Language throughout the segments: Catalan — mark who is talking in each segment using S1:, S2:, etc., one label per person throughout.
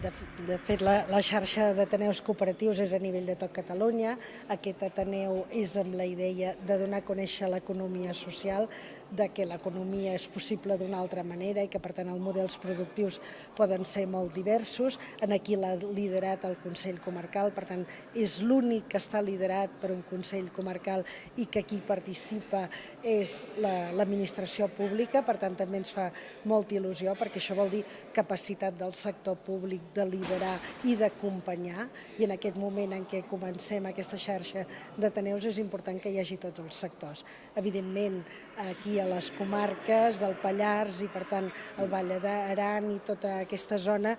S1: De fet, la xarxa d'Ateneus cooperatius és a nivell de tot Catalunya. Aquest Ateneu és amb la idea de donar a conèixer l'economia social, de que l'economia és possible d'una altra manera i que, per tant, els models productius poden ser molt diversos. Aquí l'ha liderat el Consell Comarcal, per tant, és l'únic que està liderat per un Consell Comarcal i que aquí participa és l'administració pública, per tant, també ens fa molta il·lusió, perquè això vol dir capacitat del sector públic de liderar i d'acompanyar, i en aquest moment en què comencem aquesta xarxa d'Ateneus és important que hi hagi tots els sectors. Evidentment, aquí a les comarques del Pallars i, per tant, el Vall d'Aran i tota aquesta zona,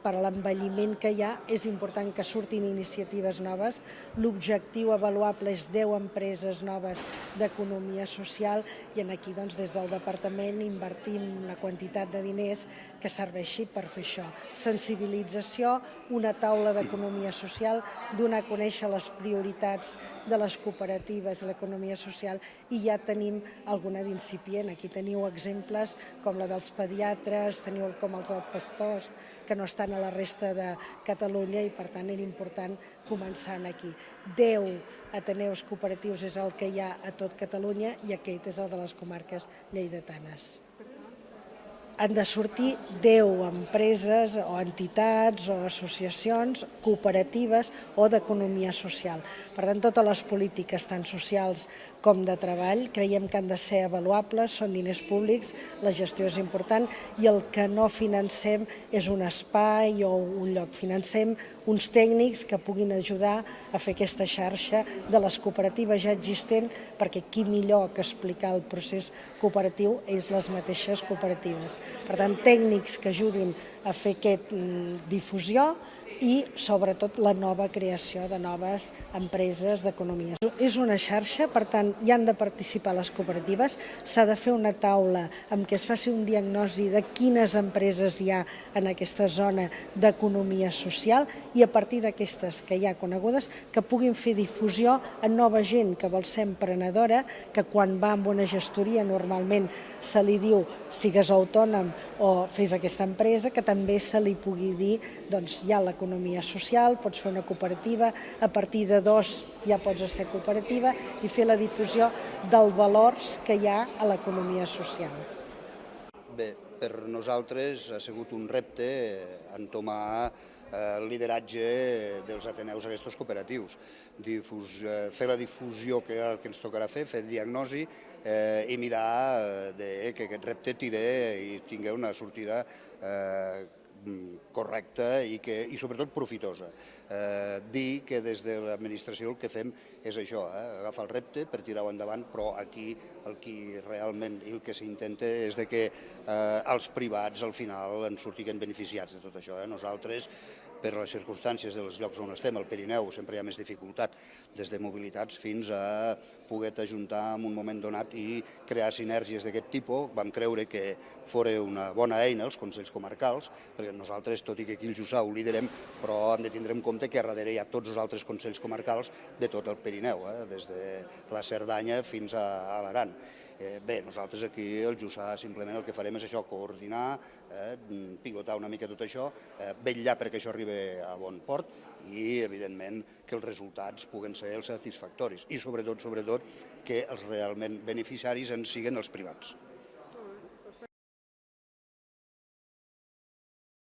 S1: per l'envelliment que hi ha, és important que surtin iniciatives noves. L'objectiu avaluable és 10 empreses noves d'economia social i aquí des del departament invertim una quantitat de diners que serveixi per fer això. Sensibilització, una taula d'economia social, donar a conèixer les prioritats de les cooperatives i l'economia social, i ja tenim alguna d'incipient. Aquí teniu exemples com la dels pediatres, teniu com els dels pastors, que no estan a la resta de Catalunya i, per tant, era important començar aquí. 10 Ateneus cooperatius és el que hi ha a tot Catalunya i aquest és el de les comarques lleidatanes. Han de sortir 10 empreses o entitats o associacions cooperatives o d'economia social. Per tant, totes les polítiques, tant socials com de treball, creiem que han de ser avaluables, són diners públics, la gestió és important i el que no financem és un espai o un lloc. Financem uns tècnics que puguin ajudar a fer aquesta xarxa de les cooperatives ja existents, perquè qui millor que explicar el procés cooperatiu és les mateixes cooperatives. Per tant, tècnics que ajudin a fer aquesta difusió i, sobretot, la nova creació de noves empreses d'economia. És una xarxa, per tant, hi han de participar les cooperatives, s'ha de fer una taula en què es faci un diagnòstic de quines empreses hi ha en aquesta zona d'economia social i, a partir d'aquestes que hi ha conegudes, que puguin fer difusió a nova gent que vol ser emprenedora, que quan va amb una gestoria normalment se li diu sigues autònom o fes aquesta empresa, que també se li pugui dir doncs hi ha l'economia social, pots fer una cooperativa, a partir de 2 ja pots ser cooperativa i fer la difusió dels valors que hi ha a l'economia social.
S2: Bé, per nosaltres ha sigut un repte entomar el lideratge dels Ateneus aquests cooperatius, fer la difusió que ens tocarà fer diagnosi i mirar que aquest repte tire i tingui una sortida correcta i sobretot profitosa. Dir que des de l'administració el que fem és això, agafar el repte per tirar-ho endavant, però aquí el que realment el que s'intenta és que els privats al final en sortiguen beneficiats de tot això. Nosaltres, per les circumstàncies dels llocs on estem, al Pirineu sempre hi ha més dificultat, des de mobilitats fins a poder ajuntar en un moment donat i crear sinergies d'aquest tipus. Vam creure que fos una bona eina els Consells Comarcals, perquè nosaltres, tot i que aquí el Jussà ho liderem, però hem de tindre en compte que a darrere hi ha tots els altres Consells Comarcals de tot el Pirineu, des de la Cerdanya fins a l'Aran. Bé, nosaltres aquí al Jussà simplement el que farem és això, coordinar, pivotar una mica tot això, vetllar perquè això arribi a bon port i, evidentment, que els resultats puguen ser els satisfactoris i, sobretot, que els realment beneficiaris en siguin els privats.